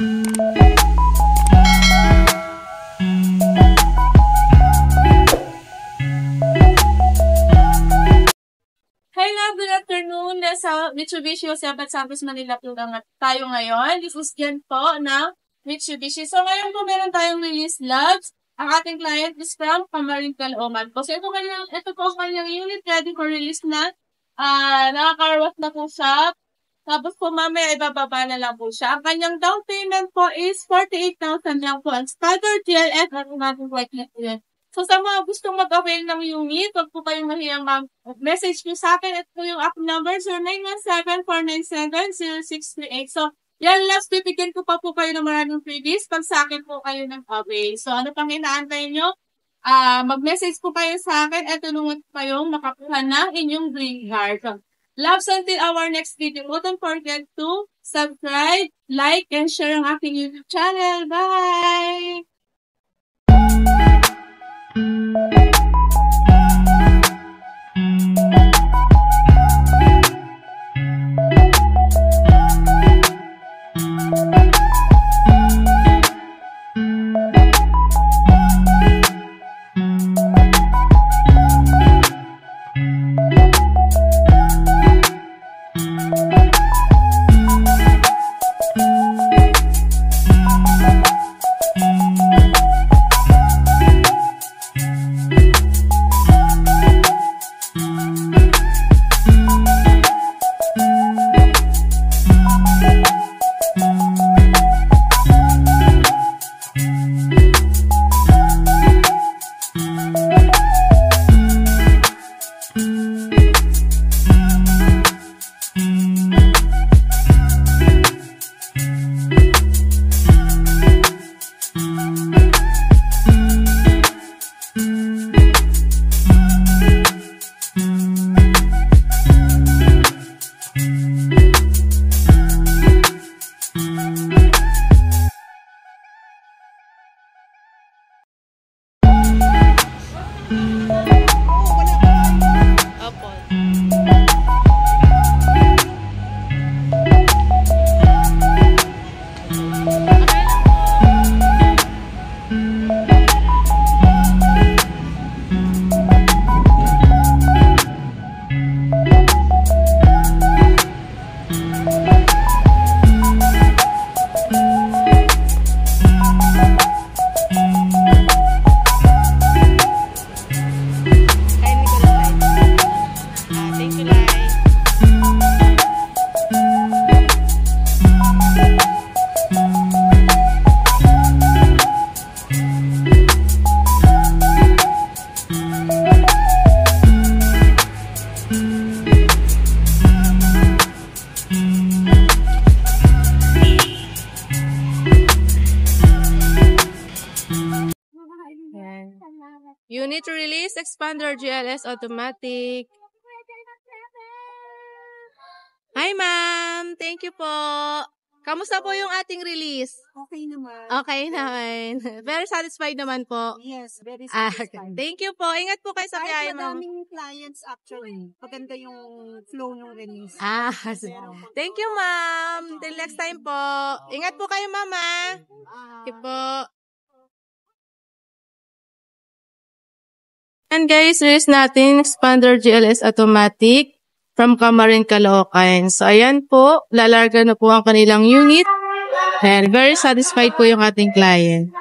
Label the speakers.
Speaker 1: Hello, good afternoon. Nasa Mitsubishi Jose Campus Manila po lang tayo ngayon. This is Jen po na Mitsubishi. So ngayon po meron tayong release labs. Ang ating client is from Camarin Caloocan po. So ito po kanyang unit ready for release na. Nakakarwas na po siya. Tapos po mamaya ibababa na lang po siya. Ang kanyang down payment po is 48,000 lang po. Ang standard GLS at natin white net. So, sa mga gustong mag-avail ng unit, huwag po kayong mahiyang mag-message nyo sa akin. Ito po yung app number, 0917-497-0638. So, yan, last bibigyan ko pa po kayo ng maraming freebies pag sa akin po kayo nag-avail. So, ano pang inaantay nyo? Mag-message po kayo sa akin at tulungan po kayong makakuha ng inyong green card. So, loves until our next video. Don't forget to subscribe, like, and share ang aking YouTube channel. Bye! Unit release, expander GLS automatic. Hi ma'am, thank you po. Kamusta po yung ating release?
Speaker 2: Okay naman.
Speaker 1: Okay naman. Very satisfied naman po.
Speaker 2: Yes, very satisfied.
Speaker 1: Thank you po. Ingat po kayo sa biyahe mo.
Speaker 2: Madaming clients actually. Maganda yung flow ng release.
Speaker 1: Thank you ma'am. Till next time po. Ingat po kayo mama. Thank you po. And guys, release natin expander GLS automatic from Camarin Caloocan. So ayan po, lalarga na po ang kanilang unit. And very satisfied po yung ating client.